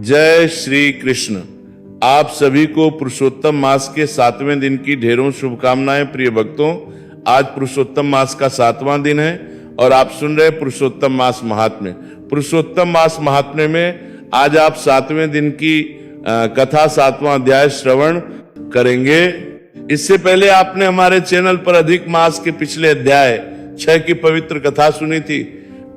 जय श्री कृष्ण। आप सभी को पुरुषोत्तम मास के 7वें दिन की ढेरों शुभकामनाएं। प्रिय भक्तों, आज पुरुषोत्तम मास का 7वां दिन है और आप सुन रहे पुरुषोत्तम मास महात्म्य। पुरुषोत्तम मास महात्म्य में आज आप 7वें दिन की कथा 7वां अध्याय श्रवण करेंगे। इससे पहले आपने हमारे चैनल पर अधिक मास के पिछले अध्याय 6 की पवित्र कथा सुनी थी।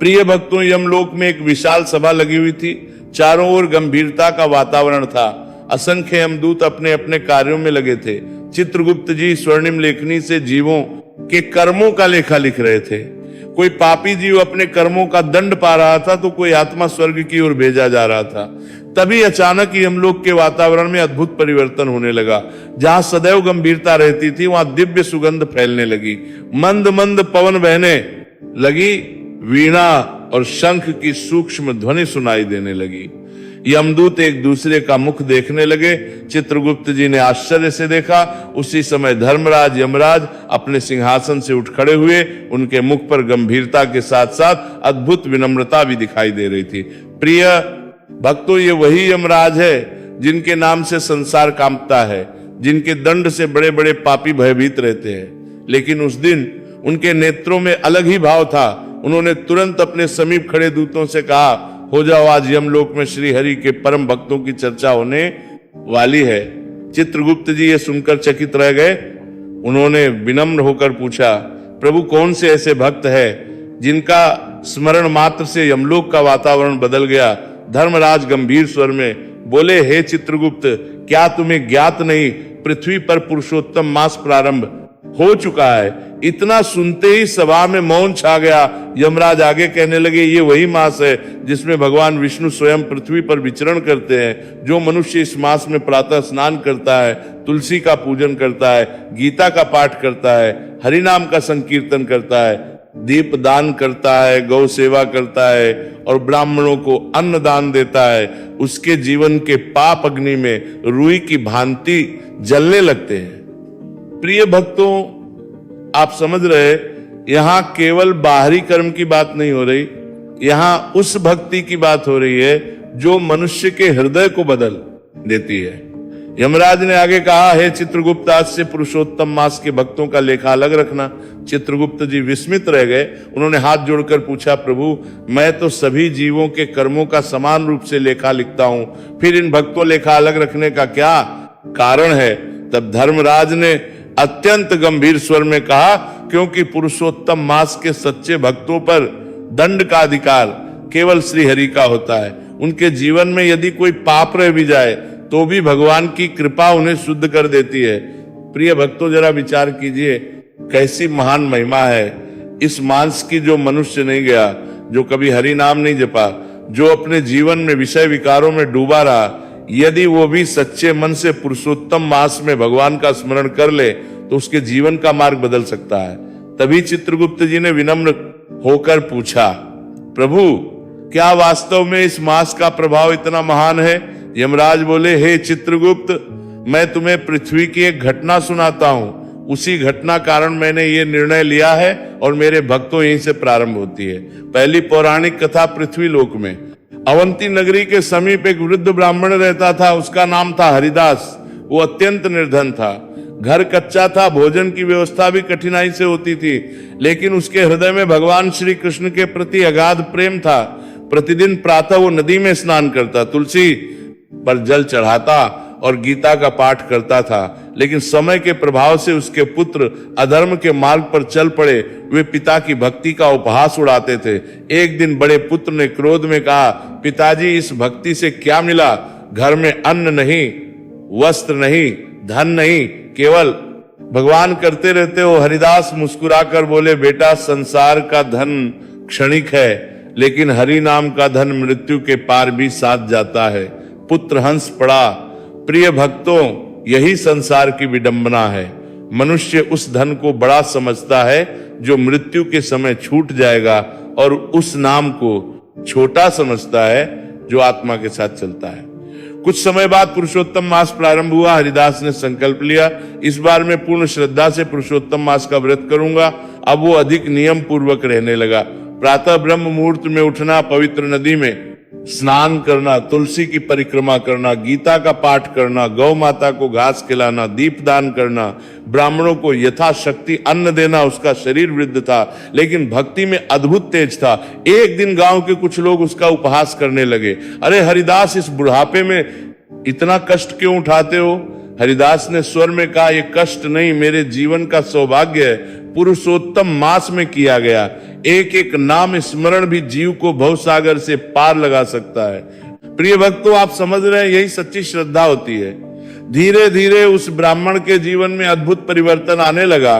प्रिय भक्तों, यमलोक में एक विशाल सभा लगी हुई थी। चारों ओर गंभीरता का वातावरण था। असंख्य यमदूत अपने अपने कार्यों में लगे थे। चित्रगुप्त जी स्वर्णिम लेखनी से जीवों के कर्मों का लेखा लिख रहे थे। कोई पापी जीव अपने कर्मों का दंड पा रहा था तो कोई आत्मा स्वर्ग की ओर भेजा जा रहा था। तभी अचानक यमलोक के वातावरण में अद्भुत परिवर्तन होने लगा। जहां सदैव गंभीरता रहती थी वहां दिव्य सुगंध फैलने लगी। मंद मंद पवन बहने लगी। वीणा और शंख की सूक्ष्म ध्वनि सुनाई देने लगी। यमदूत एक दूसरे का मुख देखने लगे। चित्रगुप्त जी ने आश्चर्य से देखा। उसी समय धर्मराज यमराज अपने सिंहासन से उठ खड़े हुए। उनके मुख पर गंभीरता के साथ साथ अद्भुत विनम्रता भी दिखाई दे रही थी। प्रिय भक्तों, ये वही यमराज है जिनके नाम से संसार कांपता है, जिनके दंड से बड़े बड़े पापी भयभीत रहते हैं। लेकिन उस दिन उनके नेत्रों में अलग ही भाव था। उन्होंने तुरंत अपने समीप खड़े दूतों से कहा, हो जाओ, आज यमलोक में श्री हरि के परम भक्तों की चर्चा होने वाली है। चित्रगुप्त जी ये सुनकर चकित रह गए। उन्होंने विनम्र होकर पूछा, प्रभु, कौन से ऐसे भक्त है जिनका स्मरण मात्र से यमलोक का वातावरण बदल गया? धर्मराज गंभीर स्वर में बोले, हे चित्रगुप्त, क्या तुम्हें ज्ञात नहीं, पृथ्वी पर पुरुषोत्तम मास प्रारंभ हो चुका है। इतना सुनते ही सभा में मौन छा गया। यमराज आगे कहने लगे, ये वही मास है जिसमें भगवान विष्णु स्वयं पृथ्वी पर विचरण करते हैं। जो मनुष्य इस मास में प्रातः स्नान करता है, तुलसी का पूजन करता है, गीता का पाठ करता है, हरि नाम का संकीर्तन करता है, दीप दान करता है, गौ सेवा करता है और ब्राह्मणों को अन्न दान देता है, उसके जीवन के पाप अग्नि में रुई की भांति जलने लगते हैं। प्रिय भक्तों, आप समझ रहे, यहां केवल बाहरी कर्म की बात नहीं हो रही, यहां उस भक्ति की बात हो रही है जो मनुष्य के हृदय को बदल देती है। यमराज ने आगे कहा, हे चित्रगुप्त, आज से पुरुषोत्तम मास के भक्तों का लेखा अलग रखना। चित्रगुप्त जी विस्मित रह गए। उन्होंने हाथ जोड़कर पूछा, प्रभु, मैं तो सभी जीवों के कर्मों का समान रूप से लेखा लिखता हूं, फिर इन भक्तों लेखा अलग रखने का क्या कारण है? तब धर्मराज ने अत्यंत गंभीर स्वर में कहा, क्योंकि पुरुषोत्तम मास के सच्चे भक्तों पर दंड का अधिकार केवल श्री हरि का होता है। उनके जीवन में यदि कोई पाप रह भी जाए तो भी भगवान की कृपा उन्हें शुद्ध कर देती है। प्रिय भक्तों, जरा विचार कीजिए, कैसी महान महिमा है इस मांस की, जो मनुष्य नहीं गया, जो कभी हरि नाम नहीं जपा, जो अपने जीवन में विषय विकारों में डूबा रहा, यदि वो भी सच्चे मन से पुरुषोत्तम मास में भगवान का स्मरण कर ले तो उसके जीवन का मार्ग बदल सकता है। तभी चित्रगुप्त जी ने विनम्र होकर पूछा, प्रभु, क्या वास्तव में इस मास का प्रभाव इतना महान है? यमराज बोले, हे चित्रगुप्त, मैं तुम्हें पृथ्वी की एक घटना सुनाता हूं। उसी घटना कारण मैंने ये निर्णय लिया है और मेरे भक्तों यहीं से प्रारंभ होती है। पहली पौराणिक कथा पृथ्वी लोक में अवंती नगरी के समीप एक वृद्ध ब्राह्मण रहता था। उसका नाम था हरिदास। वो अत्यंत निर्धन था। घर कच्चा था, भोजन की व्यवस्था भी कठिनाई से होती थी, लेकिन उसके हृदय में भगवान श्री कृष्ण के प्रति अगाध प्रेम था। प्रतिदिन प्रातः वो नदी में स्नान करता, तुलसी पर जल चढ़ाता और गीता का पाठ करता था। लेकिन समय के प्रभाव से उसके पुत्र अधर्म के मार्ग पर चल पड़े। वे पिता की भक्ति का उपहास उड़ाते थे। एक दिन बड़े पुत्र ने क्रोध में कहा, पिताजी, इस भक्ति से क्या मिला? घर में अन्न नहीं, वस्त्र नहीं, धन नहीं, केवल भगवान करते रहते हो। हरिदास मुस्कुराकर बोले, बेटा, संसार का धन क्षणिक है, लेकिन हरि नाम का धन मृत्यु के पार भी साथ जाता है। पुत्र हंस पड़ा। प्रिय भक्तों, यही संसार की विडंबना है। मनुष्य उस धन को बड़ा समझता है जो मृत्यु के समय छूट जाएगा, और उस नाम को छोटा समझता है जो आत्मा के साथ चलता है। कुछ समय बाद पुरुषोत्तम मास प्रारंभ हुआ। हरिदास ने संकल्प लिया, इस बार मैं पूर्ण श्रद्धा से पुरुषोत्तम मास का व्रत करूंगा। अब वो अधिक नियम पूर्वक रहने लगा। प्रातः ब्रह्म मुहूर्त में उठना, पवित्र नदी में स्नान करना, तुलसी की परिक्रमा करना, गीता का पाठ करना, गौ माता को घास खिलाना, दीपदान करना, ब्राह्मणों को यथाशक्ति अन्न देना, उसका शरीर वृद्ध था लेकिन भक्ति में अद्भुत तेज था। एक दिन गांव के कुछ लोग उसका उपहास करने लगे, अरे हरिदास इस बुढ़ापे में इतना कष्ट क्यों उठाते हो? हरिदास ने स्वर में कहा, ये कष्ट नहीं, मेरे जीवन का सौभाग्य है, पुरुषोत्तम मास में किया गया। एक एक नाम स्मरण भी जीव को भवसागर से पार लगा सकता है। प्रिय भक्तों, आप समझ रहे हैं, यही सच्ची श्रद्धा होती है। धीरे धीरे उस ब्राह्मण के जीवन में अद्भुत परिवर्तन आने लगा।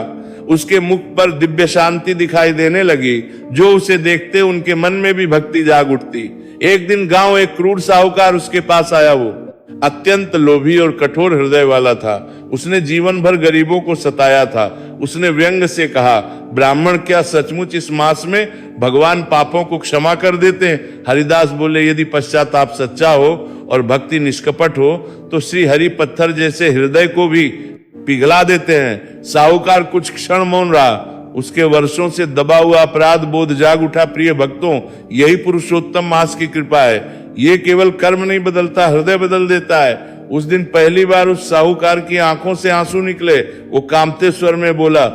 उसके मुख पर दिव्य शांति दिखाई देने लगी। जो उसे देखते उनके मन में भी भक्ति जाग उठती। एक दिन गांव एक क्रूर साहूकार उसके पास आया। वो अत्यंत लोभी और कठोर हृदय वाला था। उसने जीवन भर गरीबों को सताया था। उसने व्यंग से कहा, ब्राह्मण क्या सचमुच इस मास में भगवान पापों को क्षमा कर देते हैं? हरिदास बोले, यदि पश्चाताप सच्चा हो और भक्ति निष्कपट हो तो श्री हरि पत्थर जैसे हृदय को भी पिघला देते हैं। साहूकार कुछ क्षण मौन रहा। उसके वर्षों से दबा हुआ अपराध बोध जाग उठा। प्रिय भक्तों, यही पुरुषोत्तम मास की कृपा है। ये केवल कर्म नहीं बदलता, हृदय बदल देता है। उस दिन पहली बार उस साहूकार की आंखों से आंसू निकले। वो कांपते स्वर में बोला,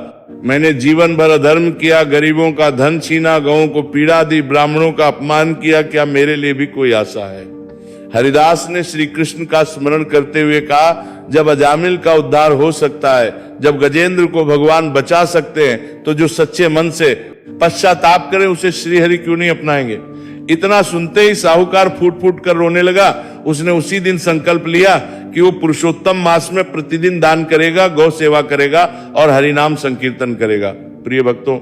मैंने जीवन भर अधर्म किया, गरीबों का धन छीना, गौों को पीड़ा दी, ब्राह्मणों का अपमान किया, क्या मेरे लिए भी कोई आशा है? हरिदास ने श्री कृष्ण का स्मरण करते हुए कहा, जब अजामिल का उद्धार हो सकता है, जब गजेंद्र को भगवान बचा सकते हैं, तो जो सच्चे मन से पश्चाताप करे उसे श्रीहरि क्यों नहीं अपनाएंगे? इतना सुनते ही साहूकार फूट फूट कर रोने लगा। उसने उसी दिन संकल्प लिया कि वो पुरुषोत्तम मास में प्रतिदिन दान करेगा, गौ सेवा करेगा और हरिनाम संकीर्तन करेगा। प्रिय भक्तों,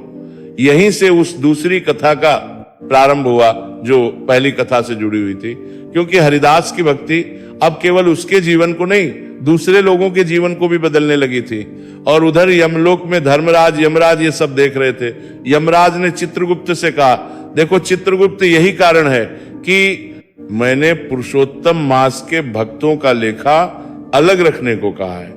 यहीं से उस दूसरी कथा का प्रारंभ हुआ जो पहली कथा से जुड़ी हुई थी। क्योंकि हरिदास की भक्ति अब केवल उसके जीवन को नहीं, दूसरे लोगों के जीवन को भी बदलने लगी थी। और उधर यमलोक में धर्मराज, यमराज ये सब देख रहे थे। यमराज ने चित्रगुप्त से कहा, देखो चित्रगुप्त, यही कारण है कि मैंने पुरुषोत्तम मास के भक्तों का लेखा अलग रखने को कहा है।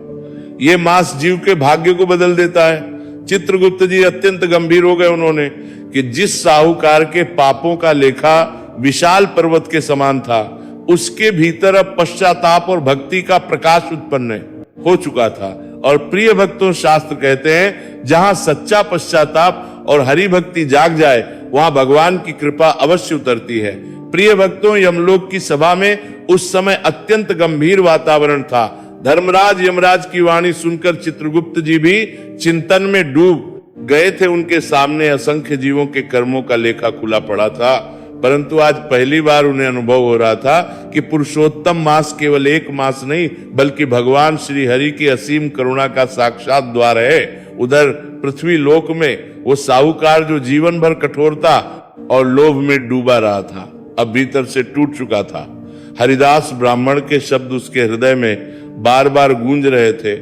ये मास जीव के भाग्य को बदल देता है। चित्रगुप्त जी अत्यंत गंभीर हो गए। उन्होंने कि जिस साहूकार के पापों का लेखा विशाल पर्वत के समान था, उसके भीतर अब पश्चाताप और भक्ति का प्रकाश उत्पन्न हो चुका था। और प्रिय भक्तों, शास्त्र कहते हैं, जहां सच्चा पश्चाताप और हरि भक्ति जाग जाए, वहां भगवान की कृपा अवश्य उतरती है। प्रिय भक्तों, यमलोक की सभा में उस समय अत्यंत गंभीर वातावरण था। धर्मराज यमराज की वाणी सुनकर चित्रगुप्त जी भी चिंतन में डूब गए थे। उनके सामने असंख्य जीवों के कर्मों का लेखा खुला पड़ा था। परंतु आज पहली बार उन्हें अनुभव हो रहा था कि पुरुषोत्तम मास केवल एक मास नहीं, बल्कि भगवान श्री हरि की असीम करुणा का साक्षात द्वार है। उधर पृथ्वी लोक में वो साहूकार जो जीवन भर कठोरता और लोभ में डूबा रहा था, अब भीतर से टूट चुका था। हरिदास ब्राह्मण के शब्द उसके हृदय में बार बार गूंज रहे थे।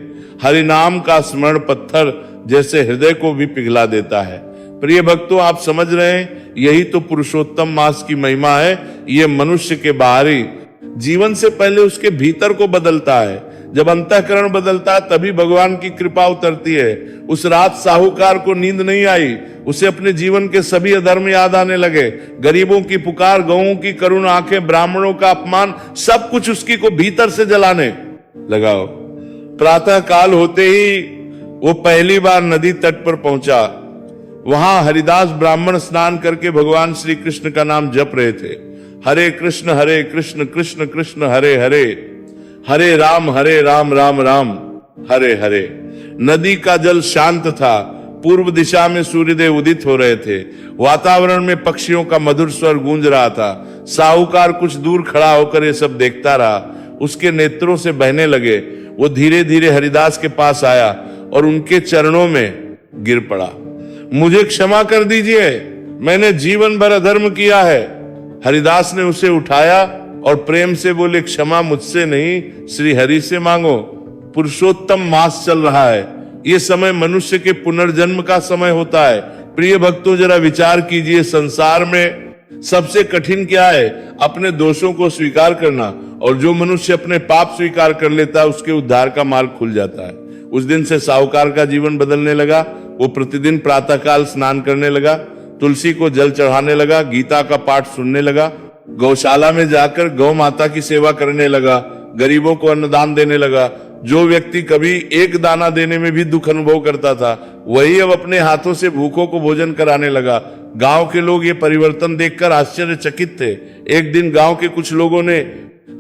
हरिनाम का स्मरण पत्थर जैसे हृदय को भी पिघला देता है। प्रिय भक्तों, आप समझ रहे हैं, यही तो पुरुषोत्तम मास की महिमा है। ये मनुष्य के बाहरी जीवन से पहले उसके भीतर को बदलता है। जब अंतःकरण बदलता है तभी भगवान की कृपा उतरती है। उस रात साहूकार को नींद नहीं आई। उसे अपने जीवन के सभी अधर्म याद आने लगे। गरीबों की पुकार, गौओं की करुण आंखें, ब्राह्मणों का अपमान, सब कुछ उसकी को भीतर से जलाने लगाओ। प्रातः काल होते ही वो पहली बार नदी तट पर पहुंचा। वहां हरिदास ब्राह्मण स्नान करके भगवान श्री कृष्ण का नाम जप रहे थे। हरे कृष्ण कृष्ण कृष्ण हरे हरे, हरे राम राम राम हरे हरे। नदी का जल शांत था। पूर्व दिशा में सूर्यदेव उदित हो रहे थे। वातावरण में पक्षियों का मधुर स्वर गूंज रहा था। साहूकार कुछ दूर खड़ा होकर ये सब देखता रहा। उसके नेत्रों से बहने लगे। वो धीरे धीरे हरिदास के पास आया और उनके चरणों में गिर पड़ा। मुझे क्षमा कर दीजिए, मैंने जीवन भर अधर्म किया है। हरिदास ने उसे उठाया और प्रेम से बोले, क्षमा मुझसे नहीं, श्री हरि से मांगो। पुरुषोत्तम मास चल रहा है। ये समय मनुष्य के पुनर्जन्म का समय होता है। प्रिय भक्तों, जरा विचार कीजिए, संसार में सबसे कठिन क्या है? अपने दोषों को स्वीकार करना। और जो मनुष्य अपने पाप स्वीकार कर लेता है, उसके उद्धार का मार्ग खुल जाता है। उस दिन से साहूकार का जीवन बदलने लगा। वो प्रतिदिन प्रातःकाल स्नान करने लगा, तुलसी को जल चढ़ाने लगा, गीता का पाठ सुनने लगा गौशाला में जाकर गौ माता की सेवा करने लगा, गरीबों को अन्नदान देने लगा। जो व्यक्ति कभी एक दाना देने में भी दुख अनुभव करता था, वही अब अपने हाथों से भूखों को भोजन कराने लगा। गांव के लोग ये परिवर्तन देखकर आश्चर्यचकित थे। एक दिन गांव के कुछ लोगों ने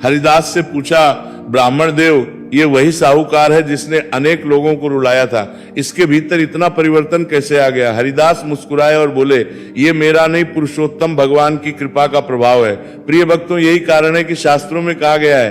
हरिदास से पूछा, ब्राह्मण देव, ये वही साहूकार है जिसने अनेक लोगों को रुलाया था, इसके भीतर इतना परिवर्तन कैसे आ गया? हरिदास मुस्कुराए और बोले, ये मेरा नहीं, पुरुषोत्तम भगवान की कृपा का प्रभाव है। प्रिय भक्तों, यही कारण है कि शास्त्रों में कहा गया है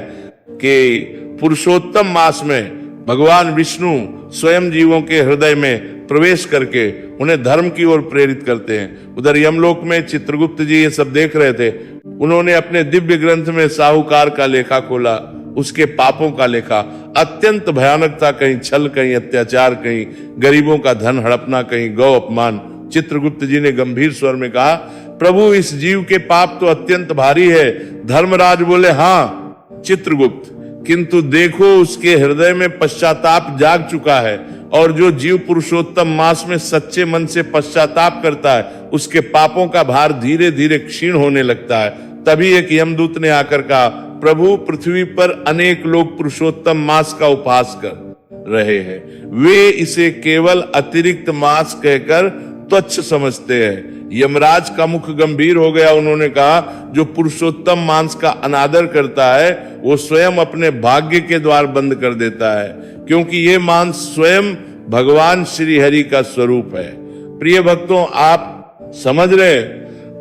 कि पुरुषोत्तम मास में भगवान विष्णु स्वयं जीवों के हृदय में प्रवेश करके उन्हें धर्म की ओर प्रेरित करते हैं। उधर यमलोक में चित्रगुप्त जी ये सब देख रहे थे। उन्होंने अपने दिव्य ग्रंथ में साहूकार का लेखा खोला, उसके पापों का लेखा। अत्यंत भयानक था, कहीं छल, कहीं अत्याचार, कहीं गरीबों का धन हड़पना, कहीं गौ अपमान। चित्रगुप्त जी ने गंभीर स्वर में कहा, प्रभु, इस जीव के पाप तो अत्यंत भारी है। धर्मराज बोले, हाँ चित्रगुप्त, किंतु देखो उसके हृदय में पश्चाताप जाग चुका है, और जो जीव पुरुषोत्तम मास में सच्चे मन से पश्चाताप करता है, उसके पापों का भार धीरे धीरे क्षीण होने लगता है। तभी एक यमदूत ने आकर कहा, प्रभु, पृथ्वी पर अनेक लोग पुरुषोत्तम मास का उपहास कर रहे हैं, वे इसे केवल अतिरिक्त मास कहकर तुच्छ समझते हैं। यमराज का मुख गंभीर हो गया। उन्होंने कहा, जो पुरुषोत्तम मांस का अनादर करता है, वो स्वयं अपने भाग्य के द्वार बंद कर देता है, क्योंकि ये मांस स्वयं भगवान श्री हरि का स्वरूप है। प्रिय भक्तों, आप समझ रहे,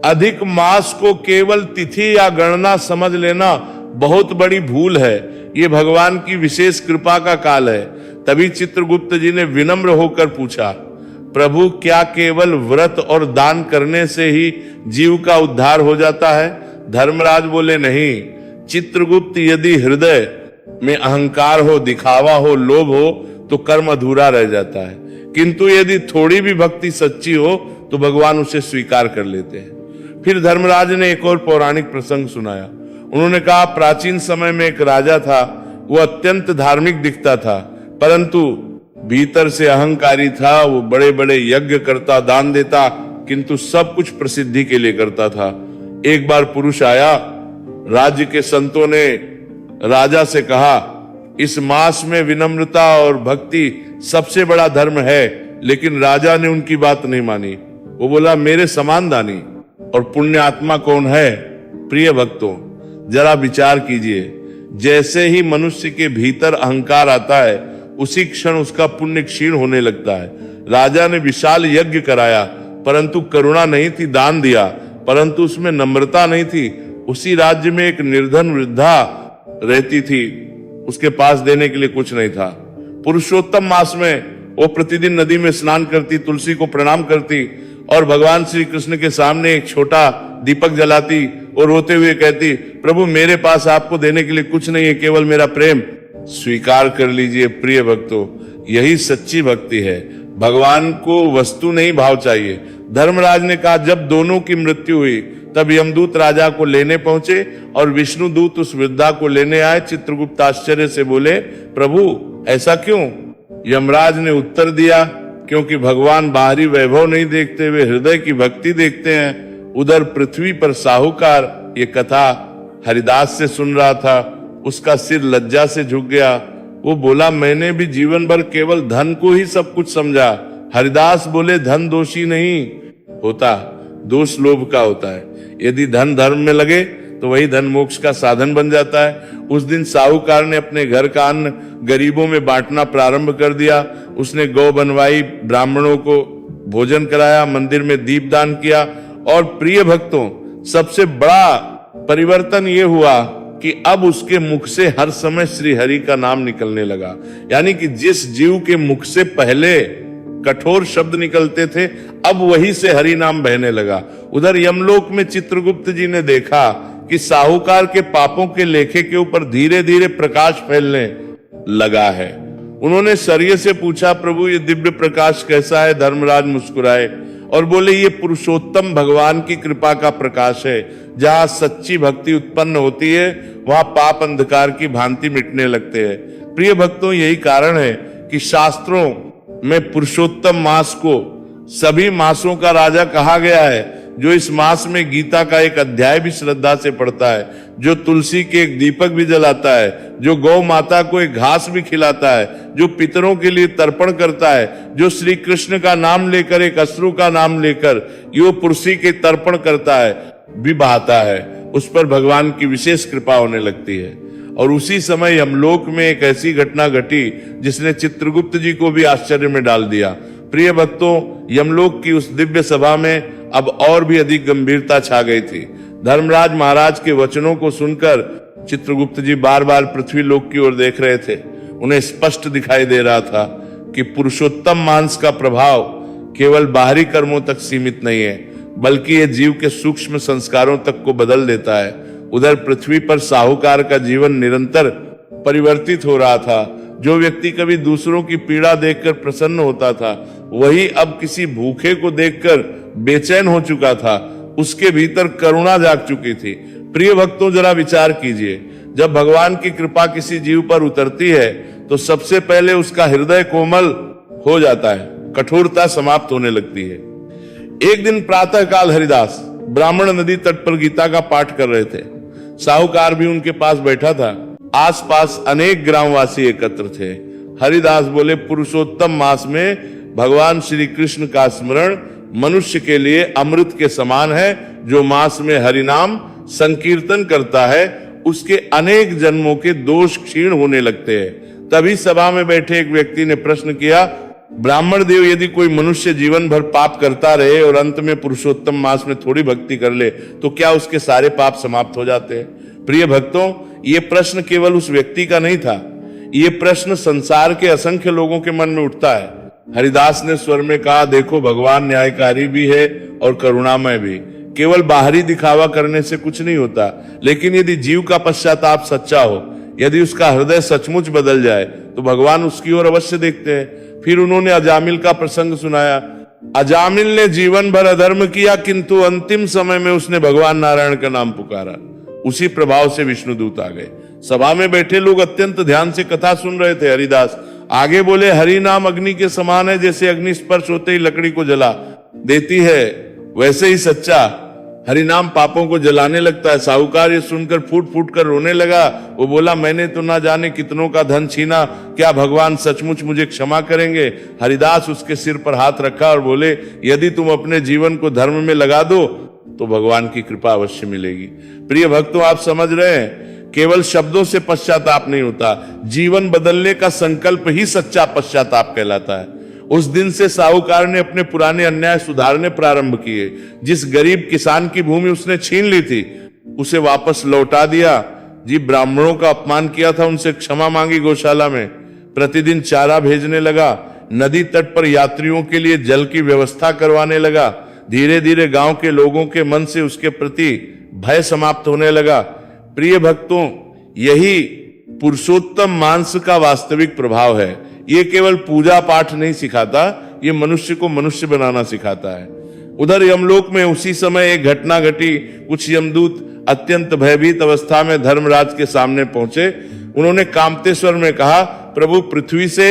अधिक मास को केवल तिथि या गणना समझ लेना बहुत बड़ी भूल है। ये भगवान की विशेष कृपा का काल है। तभी चित्रगुप्त जी ने विनम्र होकर पूछा, प्रभु, क्या केवल व्रत और दान करने से ही जीव का उद्धार हो जाता है? धर्मराज बोले, नहीं चित्रगुप्त, यदि हृदय में अहंकार हो, दिखावा हो, लोभ हो, तो कर्म अधूरा रह जाता है, किंतु यदि थोड़ी भी भक्ति सच्ची हो तो भगवान उसे स्वीकार कर लेते हैं। फिर धर्मराज ने एक और पौराणिक प्रसंग सुनाया। उन्होंने कहा, प्राचीन समय में एक राजा था। वो अत्यंत धार्मिक दिखता था, परंतु भीतर से अहंकारी था। वो बड़े बड़े यज्ञ करता, दान देता, किंतु सब कुछ प्रसिद्धि के लिए करता था। एक बार पुरुष आया, राज्य के संतों ने राजा से कहा, इस मास में विनम्रता और भक्ति सबसे बड़ा धर्म है। लेकिन राजा ने उनकी बात नहीं मानी। वो बोला, मेरे समान दानी और पुण्य आत्मा कौन है? प्रिय भक्तों, जरा विचार कीजिए, जैसे ही मनुष्य के भीतर अहंकार आता है, उसी क्षण उसका पुण्य क्षीण होने लगता है। राजा ने विशाल यज्ञ कराया, परंतु करुणा नहीं थी, दान दिया, परंतु उसमें नम्रता नहीं थी। उसी राज्य में एक निर्धन वृद्धा रहती थी, उसके पास देने के लिए कुछ नहीं था। पुरुषोत्तम मास में वो प्रतिदिन नदी में स्नान करती, तुलसी को प्रणाम करती और भगवान श्री कृष्ण के सामने एक छोटा दीपक जलाती और रोते हुए कहती, प्रभु, मेरे पास आपको देने के लिए कुछ नहीं है, केवल मेरा प्रेम स्वीकार कर लीजिए। प्रिय भक्तों, यही सच्ची भक्ति है। भगवान को वस्तु नहीं, भाव चाहिए। धर्मराज ने कहा, जब दोनों की मृत्यु हुई तब यमदूत राजा को लेने पहुंचे और विष्णु दूत उस वृद्धा को लेने आए। चित्रगुप्त आश्चर्य से बोले, प्रभु, ऐसा क्यों? यमराज ने उत्तर दिया, क्योंकि भगवान बाहरी वैभव नहीं देखते, वे हृदय की भक्ति देखते हैं। उधर पृथ्वी पर साहूकार ये कथा हरिदास से सुन रहा था। उसका सिर लज्जा से झुक गया। वो बोला, मैंने भी जीवन भर केवल धन को ही सब कुछ समझा। हरिदास बोले, धन दोषी नहीं होता, दोष लोभ का होता है। यदि धन धर्म में लगे तो वही धन मोक्ष का साधन बन जाता है। उस दिन साहूकार ने अपने घर का अन्न गरीबों में बांटना प्रारंभ कर दिया। उसने गौ बनवाई, ब्राह्मणों को भोजन कराया, मंदिर में दीपदान किया। और प्रिय भक्तों, सबसे बड़ा परिवर्तन ये हुआ कि अब उसके मुख से हर समय श्री हरि का नाम निकलने लगा। यानी कि जिस जीव के मुख से पहले कठोर शब्द निकलते थे, अब वही से हरि नाम बहने लगा। उधर यमलोक में चित्रगुप्त जी ने देखा कि साहूकार के पापों के लेखे के ऊपर धीरे धीरे प्रकाश फैलने लगा है। उन्होंने सरिये से पूछा, प्रभु, ये दिव्य प्रकाश कैसा है? धर्मराज मुस्कुराए और बोले, ये पुरुषोत्तम भगवान की कृपा का प्रकाश है। जहां सच्ची भक्ति उत्पन्न होती है, वहां पाप अंधकार की भांति मिटने लगते हैं। प्रिय भक्तों, यही कारण है कि शास्त्रों में पुरुषोत्तम मास को सभी मासों का राजा कहा गया है। जो इस मास में गीता का एक अध्याय भी श्रद्धा से पढ़ता है, जो तुलसी के एक दीपक भी जलाता है, जो गौ माता को एक घास भी खिलाता है, जो पितरों के लिए तर्पण करता है, जो श्री कृष्ण का नाम लेकर, एक अश्रु का नाम लेकर यो पुरुषी के तर्पण करता है, भी बहाता है, उस पर भगवान की विशेष कृपा होने लगती है। और उसी समय यमलोक में एक ऐसी घटना घटी जिसने चित्रगुप्त जी को भी आश्चर्य में डाल दिया। प्रिय भक्तों, यमलोक की उस दिव्य सभा में अब और भी अधिक गंभीरता छा गई थी। धर्मराज महाराज के वचनों को सुनकर चित्रगुप्त जी बार बार पृथ्वी लोक की ओर देख रहे थे। उन्हें स्पष्ट दिखाई दे रहा था कि पुरुषोत्तम मांस का प्रभाव केवल बाहरी कर्मों तक सीमित नहीं है, बल्कि ये जीव के सूक्ष्म संस्कारों तक को बदल देता है। उधर पृथ्वी पर साहूकार का जीवन निरंतर परिवर्तित हो रहा था। जो व्यक्ति कभी दूसरों की पीड़ा देखकर प्रसन्न होता था, वही अब किसी भूखे को देखकर बेचैन हो चुका था। उसके भीतर करुणा जाग चुकी थी। प्रिय भक्तों, जरा विचार कीजिए, जब भगवान की कृपा किसी जीव पर उतरती है तो सबसे पहले उसका हृदय कोमल हो जाता है, कठोरता समाप्त होने लगती है। एक दिन प्रातः काल हरिदास ब्राह्मण नदी तट पर गीता का पाठ कर रहे थे। साहूकार भी उनके पास बैठा था। आसपास अनेक ग्रामवासी एकत्र थे। हरिदास बोले, पुरुषोत्तम मास में भगवान श्री कृष्ण का स्मरण मनुष्य के लिए अमृत के समान है। जो मास में हरिनाम संकीर्तन करता है, उसके अनेक जन्मों के दोष क्षीण होने लगते हैं। तभी सभा में बैठे एक व्यक्ति ने प्रश्न किया, ब्राह्मण देव, यदि कोई मनुष्य जीवन भर पाप करता रहे और अंत में पुरुषोत्तम मास में थोड़ी भक्ति कर ले, तो क्या उसके सारे पाप समाप्त हो जाते हैं? प्रिय भक्तों, ये प्रश्न केवल उस व्यक्ति का नहीं था, ये प्रश्न संसार के असंख्य लोगों के मन में उठता है। हरिदास ने स्वर में कहा, देखो, भगवान न्यायकारी भी है और करुणामय भी। केवल बाहरी दिखावा करने से कुछ नहीं होता, लेकिन यदि जीव का पश्चाताप सच्चा हो, यदि उसका हृदय सचमुच बदल जाए, तो भगवान उसकी ओर अवश्य देखते हैं। फिर उन्होंने अजामिल का प्रसंग सुनाया। अजामिल ने जीवन भर अधर्म किया, किंतु अंतिम समय में उसने भगवान नारायण का नाम पुकारा। उसी प्रभाव से विष्णुदूत आ गए। सभा में बैठे लोग अत्यंत ध्यान से कथा सुन रहे थे। हरिदास आगे बोले, हरि नाम अग्नि के समान है। जैसे अग्नि स्पर्श होते ही लकड़ी को जला देती है, वैसे ही सच्चा हरिनाम पापों को जलाने लगता है। साहूकार ये सुनकर फूट फूट कर रोने लगा। वो बोला, मैंने तो ना जाने कितनों का धन छीना, क्या भगवान सचमुच मुझे क्षमा करेंगे? हरिदास उसके सिर पर हाथ रखा और बोले, यदि तुम अपने जीवन को धर्म में लगा दो तो भगवान की कृपा अवश्य मिलेगी। प्रिय भक्तों, आप समझ रहे हैं, केवल शब्दों से पश्चाताप नहीं होता, जीवन बदलने का संकल्प ही सच्चा पश्चाताप कहलाता है। उस दिन से साहूकार ने अपने पुराने अन्याय सुधारने प्रारंभ किए। जिस गरीब किसान की भूमि उसने छीन ली थी, उसे वापस लौटा दिया। जी, ब्राह्मणों का अपमान किया था, उनसे क्षमा मांगी गौशाला में। प्रतिदिन चारा भेजने लगा। नदी तट पर यात्रियों के लिए जल की व्यवस्था करवाने लगा। धीरे धीरे गांव के लोगों के मन से उसके प्रति भय समाप्त होने लगा। प्रिय भक्तों, यही पुरुषोत्तम मांस का वास्तविक प्रभाव है। ये केवल पूजा पाठ नहीं सिखाता, ये मनुष्य को मनुष्य बनाना सिखाता है। उधर यमलोक में उसी समय एक घटना घटी। कुछ यमदूत अत्यंत भयभीत अवस्था में धर्मराज के सामने पहुंचे। उन्होंने कांपते स्वर में कहा, प्रभु, पृथ्वी से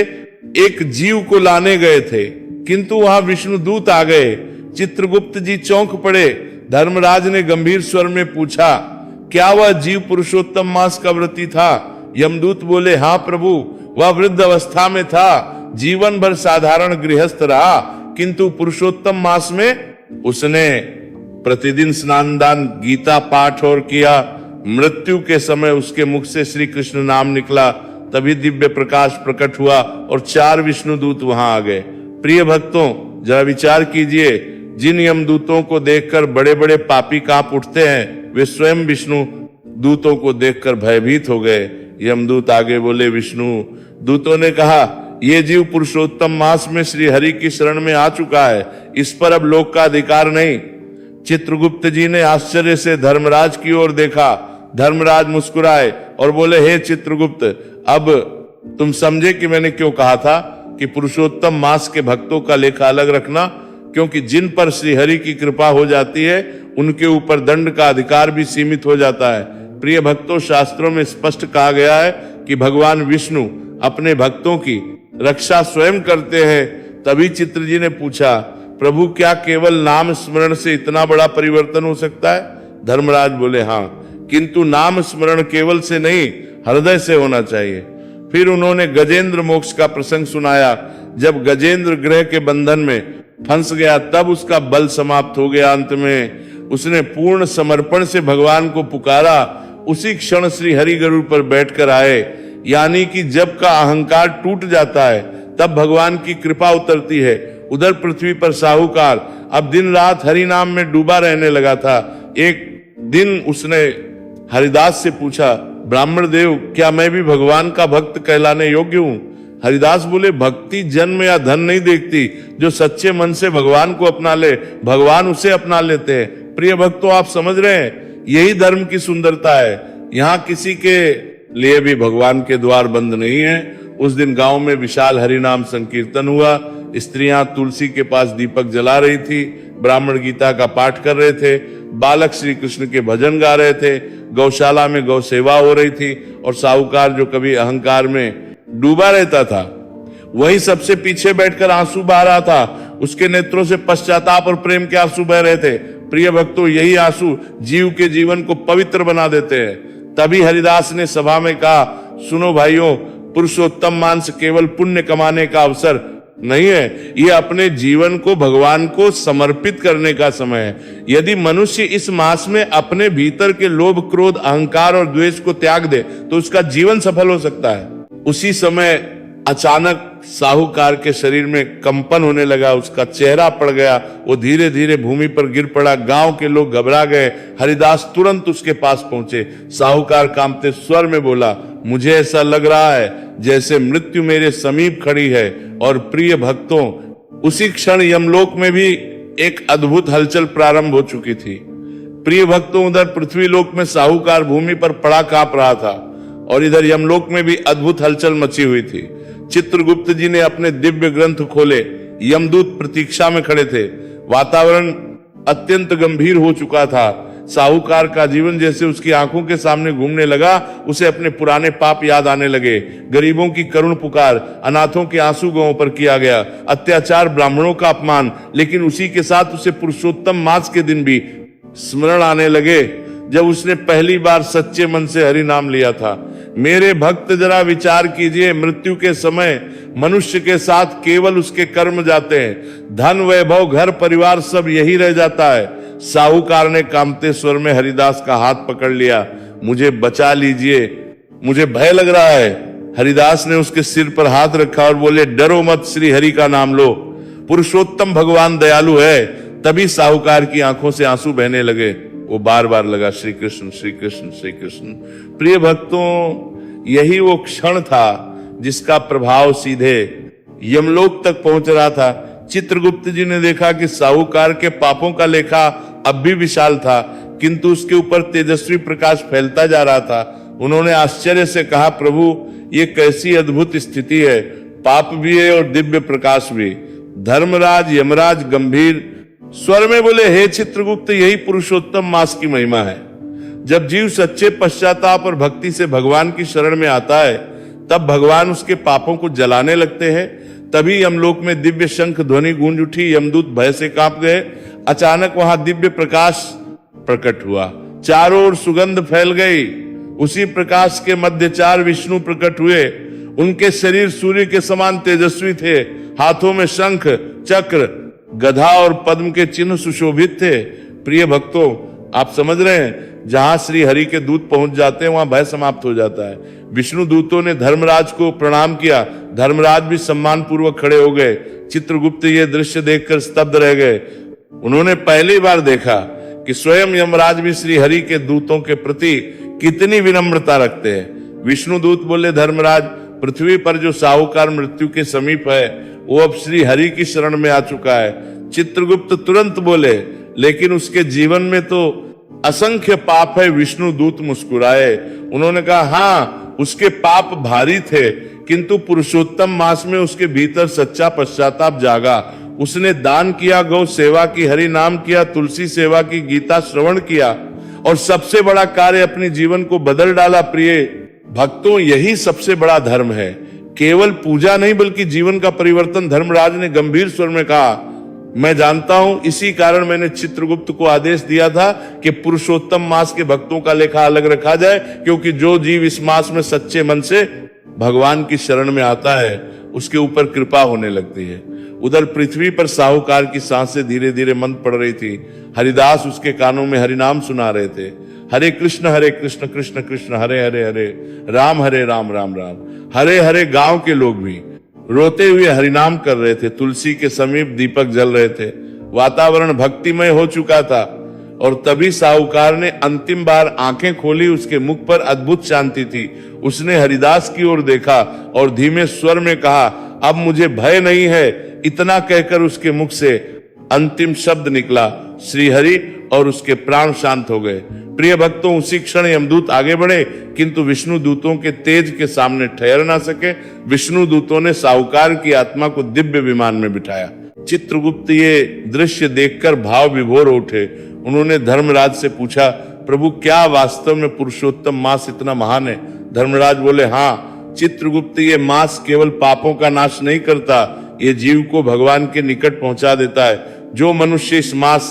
एक जीव को लाने गए थे, किंतु वहां विष्णुदूत आ गए। चित्रगुप्त जी चौंक पड़े। धर्मराज ने गंभीर स्वर में पूछा, क्या वह जीव पुरुषोत्तम मास का व्रती था? यमदूत बोले, हाँ प्रभु, वह वृद्ध अवस्था में था, जीवन भर साधारण गृहस्थ रहा, किंतु पुरुषोत्तम मास में उसने प्रतिदिन स्नान दान, गीता पाठ और किया। मृत्यु के समय उसके मुख से श्री कृष्ण नाम निकला। तभी दिव्य प्रकाश प्रकट हुआ और 4 विष्णुदूत वहां आ गए। प्रिय भक्तों, जरा विचार कीजिए, जिन यमदूतों को देखकर बड़े बड़े पापी कांप उठते हैं, वे स्वयं विष्णु दूतों को देखकर भयभीत हो गए। यमदूत आगे बोले, विष्णु दूतों ने कहा, ये जीव पुरुषोत्तम मास में श्री हरि की शरण में आ चुका है, इस पर अब लोक का अधिकार नहीं। चित्रगुप्त जी ने आश्चर्य से धर्मराज की ओर देखा। धर्मराज मुस्कुराए और बोले, हे चित्रगुप्त, अब तुम समझे कि मैंने क्यों कहा था कि पुरुषोत्तम मास के भक्तों का लेखा अलग रखना, क्योंकि जिन पर श्री हरि की कृपा हो जाती है, उनके ऊपर दंड का अधिकार भी सीमित हो जाता है। प्रिय भक्तों, शास्त्रों में स्पष्ट कहा गया है कि भगवान विष्णु अपने भक्तों की रक्षा स्वयं करते हैं। तभी चित्र जी ने पूछा, प्रभु क्या केवल नाम स्मरण से इतना बड़ा परिवर्तन हो सकता है? धर्मराज बोले हाँ, किंतु नाम स्मरण केवल से नहीं, हृदय से होना चाहिए। फिर उन्होंने गजेंद्र मोक्ष का प्रसंग सुनाया। जब गजेंद्र ग्रह के बंधन में फंस गया तब उसका बल समाप्त हो गया। अंत में उसने पूर्ण समर्पण से भगवान को पुकारा। उसी क्षण श्री हरि गरुड़ पर बैठकर आए। यानी कि जब का अहंकार टूट जाता है तब भगवान की कृपा उतरती है। उधर पृथ्वी पर साहूकार अब दिन रात हरि नाम में डूबा रहने लगा था। एक दिन उसने हरिदास से पूछा, ब्राह्मण देव, क्या मैं भी भगवान का भक्त कहलाने योग्य हूं? हरिदास बोले, भक्ति जन्म या धन नहीं देखती, जो सच्चे मन से भगवान को अपना ले भगवान उसे अपना लेते हैं। प्रिय भक्तों, आप समझ रहे हैं, यही धर्म की सुंदरता है। यहाँ किसी के लिए भी भगवान के द्वार बंद नहीं है। उस दिन गांव में विशाल हरिनाम संकीर्तन हुआ। स्त्रियां तुलसी के पास दीपक जला रही थी, ब्राह्मण गीता का पाठ कर रहे थे, बालक श्री कृष्ण के भजन गा रहे थे, गौशाला में गौ सेवा हो रही थी और साहूकार जो कभी अहंकार में डूबा रहता था वही सबसे पीछे बैठकर आंसू बहा रहा था। उसके नेत्रों से पश्चाताप और प्रेम के आंसू बह रहे थे। प्रिय भक्तों, यही आंसू जीव के जीवन को पवित्र बना देते हैं। तभी हरिदास ने सभा में कहा, सुनो भाइयों, पुरुषोत्तम मास केवल पुण्य कमाने का अवसर नहीं है, ये अपने जीवन को भगवान को समर्पित करने का समय है। यदि मनुष्य इस मास में अपने भीतर के लोभ, क्रोध, अहंकार और द्वेष को त्याग दे तो उसका जीवन सफल हो सकता है। उसी समय अचानक साहूकार के शरीर में कंपन होने लगा, उसका चेहरा पड़ गया, वो धीरे धीरे भूमि पर गिर पड़ा। गांव के लोग घबरा गए। हरिदास तुरंत उसके पास पहुंचे। साहूकार कांपते स्वर में बोला, मुझे ऐसा लग रहा है जैसे मृत्यु मेरे समीप खड़ी है। और प्रिय भक्तों, उसी क्षण यमलोक में भी एक अद्भुत हलचल प्रारंभ हो चुकी थी। प्रिय भक्तों, उधर पृथ्वी लोक में साहूकार भूमि पर पड़ा कांप रहा था और इधर यमलोक में भी अद्भुत हलचल मची हुई थी। चित्रगुप्त जी ने अपने दिव्य ग्रंथ खोले। यमदूत प्रतीक्षा में खड़े थे। वातावरण अत्यंत गंभीर हो चुका था। साहूकार का जीवन जैसे उसकी आंखों के सामने घूमने लगा। उसे अपने पुराने पाप याद आने लगे। गरीबों की करुण पुकार, अनाथों के आंसू गांवों पर किया गया, अत्याचार, ब्राह्मणों का अपमान, लेकिन उसी के साथ उसे पुरुषोत्तम मास के दिन भी स्मरण आने लगे जब उसने पहली बार सच्चे मन से हरि नाम लिया था। मेरे भक्त, जरा विचार कीजिए, मृत्यु के समय मनुष्य के साथ केवल उसके कर्म जाते हैं। धन, वैभव, घर परिवार सब यही रह जाता है। साहूकार ने कांपते स्वर में हरिदास का हाथ पकड़ लिया। मुझे बचा लीजिए, मुझे भय लग रहा है। हरिदास ने उसके सिर पर हाथ रखा और बोले, डरो मत, श्री हरि का नाम लो, पुरुषोत्तम भगवान दयालु है। तभी साहूकार की आंखों से आंसू बहने लगे। वो बार बार लगा, श्री कृष्ण श्री कृष्ण श्री कृष्ण। प्रिय भक्तों, यही वो क्षण था जिसका प्रभाव सीधे यमलोक तक पहुंच रहा था। चित्रगुप्त जी ने देखा कि साहूकार के पापों का लेखा अब भी विशाल था, किंतु उसके ऊपर तेजस्वी प्रकाश फैलता जा रहा था। उन्होंने आश्चर्य से कहा, प्रभु, ये कैसी अद्भुत स्थिति है, पाप भी है और दिव्य प्रकाश भी। धर्मराज यमराज गंभीर स्वर में बोले, हे चित्रगुप्त, यही पुरुषोत्तम मास की महिमा है। जब जीव सच्चे पश्चाताप और भक्ति से भगवान की शरण में आता है तब भगवान उसके पापों को जलाने लगते हैं। तभी यमलोक में दिव्य शंख ध्वनि गूंज उठी। यमदूत भय से कांप गए। अचानक वहां दिव्य प्रकाश प्रकट हुआ, चारों ओर सुगंध फैल गई। उसी प्रकाश के मध्य 4 विष्णु प्रकट हुए। उनके शरीर सूर्य के समान तेजस्वी थे। हाथों में शंख, चक्र, गधा और पद्म के चिन्ह सुशोभित थे। प्रिय भक्तों, आप समझ रहे हैं, जहां श्री हरि के दूत पहुंच जाते हैं वहां भय समाप्त हो जाता है। विष्णु दूतों ने धर्मराज को प्रणाम किया। धर्मराज भी सम्मान पूर्वक खड़े हो गए। चित्रगुप्त ये दृश्य देखकर स्तब्ध रह गए। उन्होंने पहली बार देखा कि स्वयं यमराज भी श्री हरि के दूतों के प्रति कितनी विनम्रता रखते हैं। विष्णु दूत बोले, धर्मराज, पृथ्वी पर जो साहूकार मृत्यु के समीप है वो अब श्री हरि की शरण में आ चुका है। चित्रगुप्त तुरंत बोले, लेकिन उसके जीवन में तो असंख्य पाप है। विष्णु दूत मुस्कुराए। उन्होंने कहा, हाँ, उसके पाप भारी थे, किंतु पुरुषोत्तम मास में उसके भीतर सच्चा पश्चाताप जागा। उसने दान किया, गौ सेवा की, हरि नाम किया, तुलसी सेवा की, गीता श्रवण किया और सबसे बड़ा कार्य अपने जीवन को बदल डाला। प्रिय भक्तों, यही सबसे बड़ा धर्म है। केवल पूजा नहीं बल्कि जीवन का परिवर्तन। धर्मराज ने गंभीर स्वर में कहा, मैं जानता हूं, इसी कारण मैंने चित्रगुप्त को आदेश दिया था कि पुरुषोत्तम मास के भक्तों का लेखा अलग रखा जाए, क्योंकि जो जीव इस मास में सच्चे मन से भगवान की शरण में आता है उसके ऊपर कृपा होने लगती है। उधर पृथ्वी पर साहूकार की सांसें धीरे धीरे मंद पड़ रही थी। हरिदास उसके कानों में हरिनाम सुना रहे थे। हरे कृष्ण कृष्ण कृष्ण हरे हरे हरे राम राम राम हरे हरे। गांव के लोग भी रोते हुए हरिनाम कर रहे थे। तुलसी के समीप दीपक जल रहे थे। वातावरण भक्तिमय हो चुका था और तभी साहूकार ने अंतिम बार आंखें खोली। उसके मुख पर अद्भुत शांति थी। उसने हरिदास की ओर देखा और धीमे स्वर में कहा, अब मुझे भय नहीं है। इतना कहकर उसके मुख से अंतिम शब्द निकला, श्रीहरि, और उसके प्राण शांत हो गए। प्रिय भक्तों, उसी क्षण यमदूत आगे बढ़े, किंतु विष्णु दूतों के तेज के सामने ठहर ना सके। विष्णु दूतों ने साहूकार की आत्मा को दिव्य विमान में बिठाया। चित्रगुप्त ये दृश्य देखकर भाव विभोर उठे। उन्होंने धर्मराज से पूछा, प्रभु, क्या वास्तव में पुरुषोत्तम मास इतना महान है? धर्मराज बोले, हाँ चित्रगुप्त, ये मास केवल पापों का नाश नहीं करता, ये जीव को भगवान के निकट पहुंचा देता है। जो मनुष्य इस मास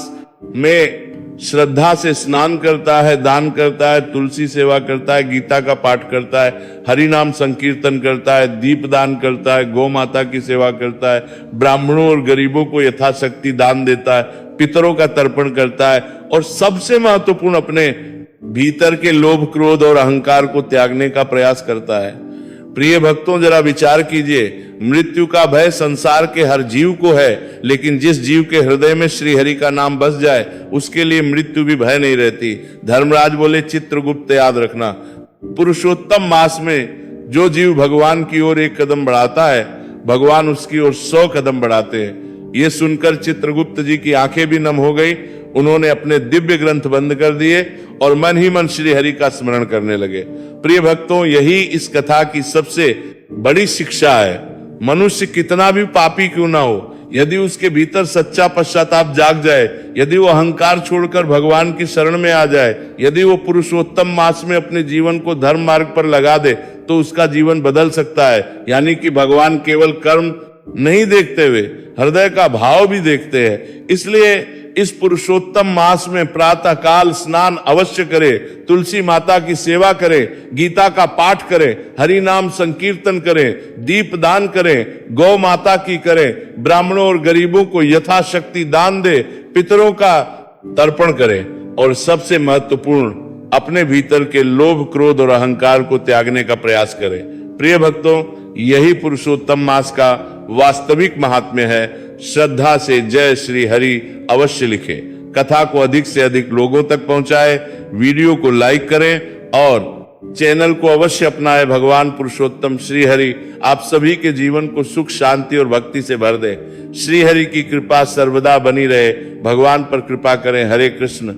में श्रद्धा से स्नान करता है, दान करता है, तुलसी सेवा करता है, गीता का पाठ करता है, हरि नाम संकीर्तन करता है, दीप दान करता है, गौ माता की सेवा करता है, ब्राह्मणों और गरीबों को यथाशक्ति दान देता है, पितरों का तर्पण करता है, और सबसे महत्वपूर्ण अपने भीतर के लोभ, क्रोध और अहंकार को त्यागने का प्रयास करता है। प्रिय भक्तों, जरा विचार कीजिए, मृत्यु का भय संसार के हर जीव को है, लेकिन जिस जीव के हृदय में श्री हरि का नाम बस जाए उसके लिए मृत्यु भी भय नहीं रहती। धर्मराज बोले, चित्रगुप्त, याद रखना, पुरुषोत्तम मास में जो जीव भगवान की ओर एक कदम बढ़ाता है, भगवान उसकी ओर 100 कदम बढ़ाते हैं। ये सुनकर चित्रगुप्त जी की आंखें भी नम हो गई। उन्होंने अपने दिव्य ग्रंथ बंद कर दिए और मन ही मन श्री हरि का स्मरण करने लगे। प्रिय भक्तों, यही इस कथा की सबसे बड़ी शिक्षा है। मनुष्य कितना भी पापी क्यों ना हो, यदि उसके भीतर सच्चा पश्चाताप जाग जाए, यदि वो अहंकार छोड़कर भगवान की शरण में आ जाए, यदि वो पुरुषोत्तम मास में अपने जीवन को धर्म मार्ग पर लगा दे, तो उसका जीवन बदल सकता है। यानी कि भगवान केवल कर्म नहीं देखते हुए हृदय का भाव भी देखते हैं। इसलिए इस पुरुषोत्तम मास में प्रातः काल स्नान अवश्य करें, तुलसी माता की सेवा करें, गीता का पाठ करें, हरि नाम संकीर्तन करें, दीप दान करें, गौ माता की करें, ब्राह्मणों और गरीबों को यथाशक्ति दान दे, पितरों का तर्पण करें, और सबसे महत्वपूर्ण, अपने भीतर के लोभ, क्रोध और अहंकार को त्यागने का प्रयास करें। प्रिय भक्तों, यही पुरुषोत्तम मास का वास्तविक महात्म्य है। श्रद्धा से जय श्री हरि अवश्य लिखें, कथा को अधिक से अधिक लोगों तक पहुंचाएं, वीडियो को लाइक करें और चैनल को अवश्य अपनाएं। भगवान पुरुषोत्तम श्री हरि आप सभी के जीवन को सुख, शांति और भक्ति से भर दे। श्री हरि की कृपा सर्वदा बनी रहे। भगवान पर कृपा करें। हरे कृष्ण।